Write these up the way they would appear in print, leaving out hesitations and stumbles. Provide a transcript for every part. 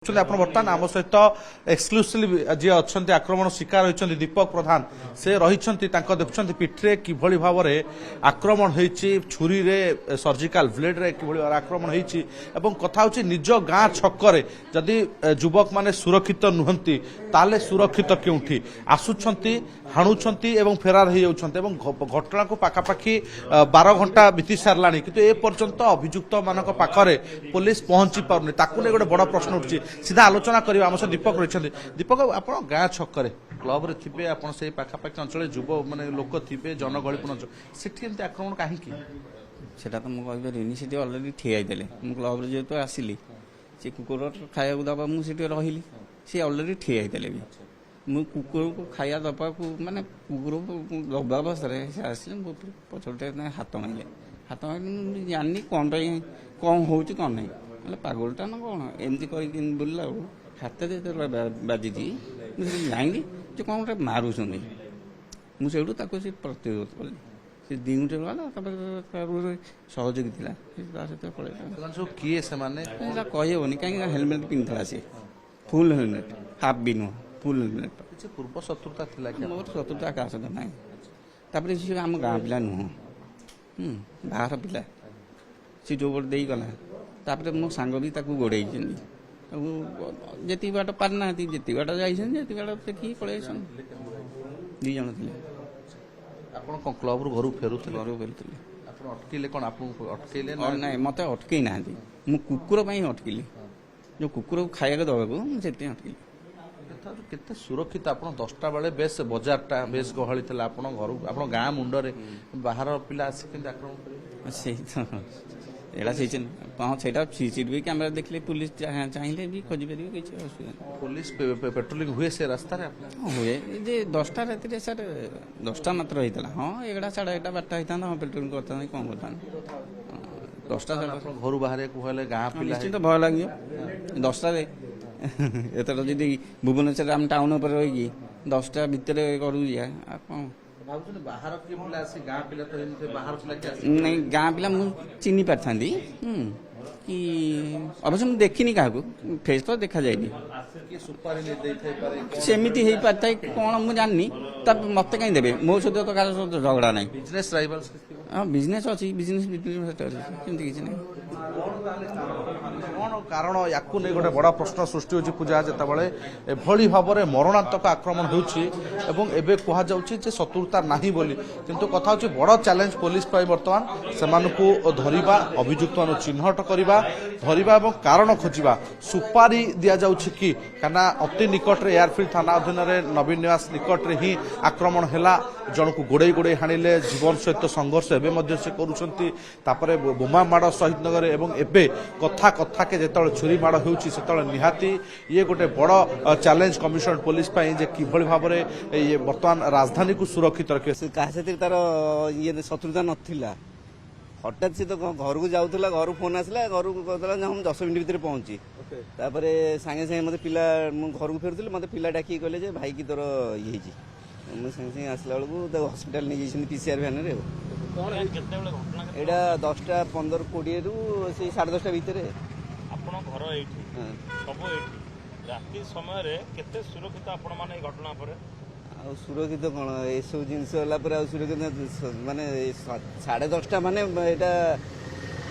आप बर्तमान आम सहित एक्सक्लूसिव जी अच्छा आक्रमण शिकार होती दीपक प्रधान से रही देखुं पिठ्रे किभली भाव में आक्रमण होती छुरी रे सर्जिकल ब्लेड रे किभली आक्रमण होती कथा हूँ निज गाँ छकरे जदि युवक माने सुरक्षित नुहंती ताले सुरक्षित क्योंठी आसुछंती हाणुछंती एवं फेरार हो जाउछंती घटना को पाखापाखि 12 घंटा बीती सारला किंतु ए पर्यंत अभियुक्त मान पाखरे पुलिस पहुंची पारुनी ताकू ने गोटे बड़ प्रश्न उठुछि सीधा आलोचना करिबा हम दीपक रही दीपक आपण गाँ छकरे क्लब रे थिबे आपण से पाखापाखि अंचल युव माने लोक थिबे जनगहलीपूर्ण सेठी एमती आक्रमण काहेकि सेटा तो मु कहि परिनी सेठी ऑलरेडी ठियाई देले मु क्लब रे जेतो आसिली से कुकुर खाया दबा मु सेठी रहिली से ऑलरेडी ठियाई देले भी मु कुकुर को खाया दबा को माने कुकुर को दबा अवस्था से आसिले पछोटे हाथ माइले जानी कौन कौन होची कौन नहीं मतलब पागलटा ना कौन एमती कर बुलला हाथ बाजी जाइली जो कौन गोटे मारुंट मुझे से प्रतिरोध कली से दिगुटे गला सहयोगी थी सब किए से कहबनी कहीं हेलमेट पिंधा सी फुल हेलमेट हाफ भी नुह फुल हेलमेट पूर्व शत्रुता थी मोर शत्रुता क्या सहित ना तापर सी आम गाँ पिला नुह बाहर पिला सी जो बट दे गला तापर मो सांग भी गोड़े जी बाट पार ना जी बाट जी बाट देखिए पलि दी जन थे आप क्लब रू घर फेरुले घर फेरुले अटकले कौन अटकले ना मत अटकई ना मु कुकुर अटकिली जो कुकुर को खाया दवाक मुझे अटकिली केते सुरक्षित आप 10टा बेले बेस बजारटा बेस गहली था आप घर आप गाँ मुंडरे बाहर पिला आसिक आक्रमण कर एड़ा से हाँ से सीसीटीवी कैमेरा देखले पुलिस चाहिए भी खोजी पारे किसी असुविधा पुलिस पेट्रोलिंग हुए से रास्ता हुए जे 10टा राति सर 10टा मात्र होता हाँ 11 साढ़े 11 12टा होता हाँ पेट्रोलिंग करता कौन करता 10टा घर बाहर कहले गाँ पिला निश्चित भय लगे 10टा एतर जी भुवनेश्वर आम टाउन पर रही 10टा भितर करूँ कौन बाहर गाँ पिला तो बाहर पिला नहीं गाँ पिला मु चिन्ह पारि था कि अवश्य मुझे देखनी क्या फेस तो देखा जाए सेमती हो पारि था कौन मुझे जाननी तब मत कहीं देवे मो सहित तो कार झगड़ा ना बिजनेस राइवल हाँ बिजनेस अच्छी बिजनेस किसी ना कौन कारण या गोटे बड़ा प्रश्न सृष्टि होची पूजा जितेबाला एभली भाव में मरणांतक आक्रमण होची कहुचे शत्रुता नहीं बोली किंतु कथा होची बड़ चैलेंज पुलिस बर्तमान से धरिबा अभियुक्त मान चिन्हट करवा धरिबा एवं कारण खोजिबा सुपारी दि जाउछि कि काना अति निकट रे एयरफील्ड थाना अधीन में नवीन निवास निकट रे ही आक्रमण हैला जन को गोड़े गोड़े हाणिले जीवन सहित संघर्ष एवं मध्य से करूछंती तापरे बोमा माड़ शहीद नगर एवं एबे कथा कथा के जेतळे छुरी माड़ होउछि सेतळे निहाती ये गोटे बड़ चैलेंज कमिशनर पुलिस पाई जे किभली भाव में ये वर्तमान राजधानी को सुरक्षित रखे क्या तार ये शत्रुता नथिला हठात से तो घर को जाऊला घर फोन आसला घर को कहला हम 10 मिनट भीतर पहुंची तापर सागे सागे मत पिला घर को फेरुले मत पिला डाकी कहले भाई की तोर ये मुझे सागे सागे आसला बेलू हस्पिटाल नहीं जाइए पीसीआर भ्यान एटा 10टा 15 20 रु से 10:30 भितर राति समय केते सुरक्षित आपण माने घटना पर आ सुरक्षित कौन ये सब जिनस सुरक्षित माने 10:30 माने एटा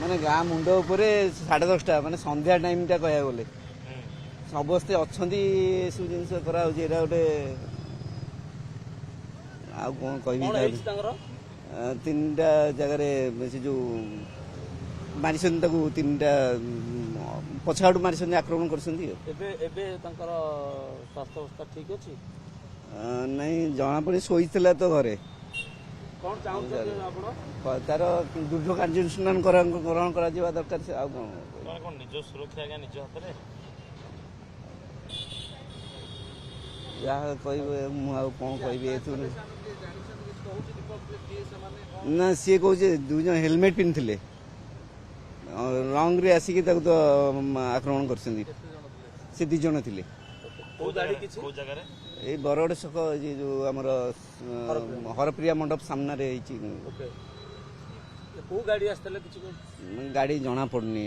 माने गाँ मुंड उपर 10:30 माने संध्या टाइम टा कह गले समस्ते अच्छा सब जिनस करा गोटे आ कौन कह 3टा जगार से जो मारी 3टा पछाड़ू मारी आक्रमण कर स्वास्थ्य अवस्था ठीक अच्छी नहीं जना पड़े शोला तो घरे कौन चाहते तार दुर्घ कार्यानुष्ठान ग्रहण करा दरकार से आउ कौन निज सुरक्षा आज्ञा निज हाथ में जहाँ कह कौन कह ना सी कहे 2 जन हेलमेट पिंधे रंग रे आसिक तो आक्रमण कर 2 जन थे ये बरगड़ छक जो आमर हरप्रिया मंडप सामने गाड़ी गाड़ी जना पड़नी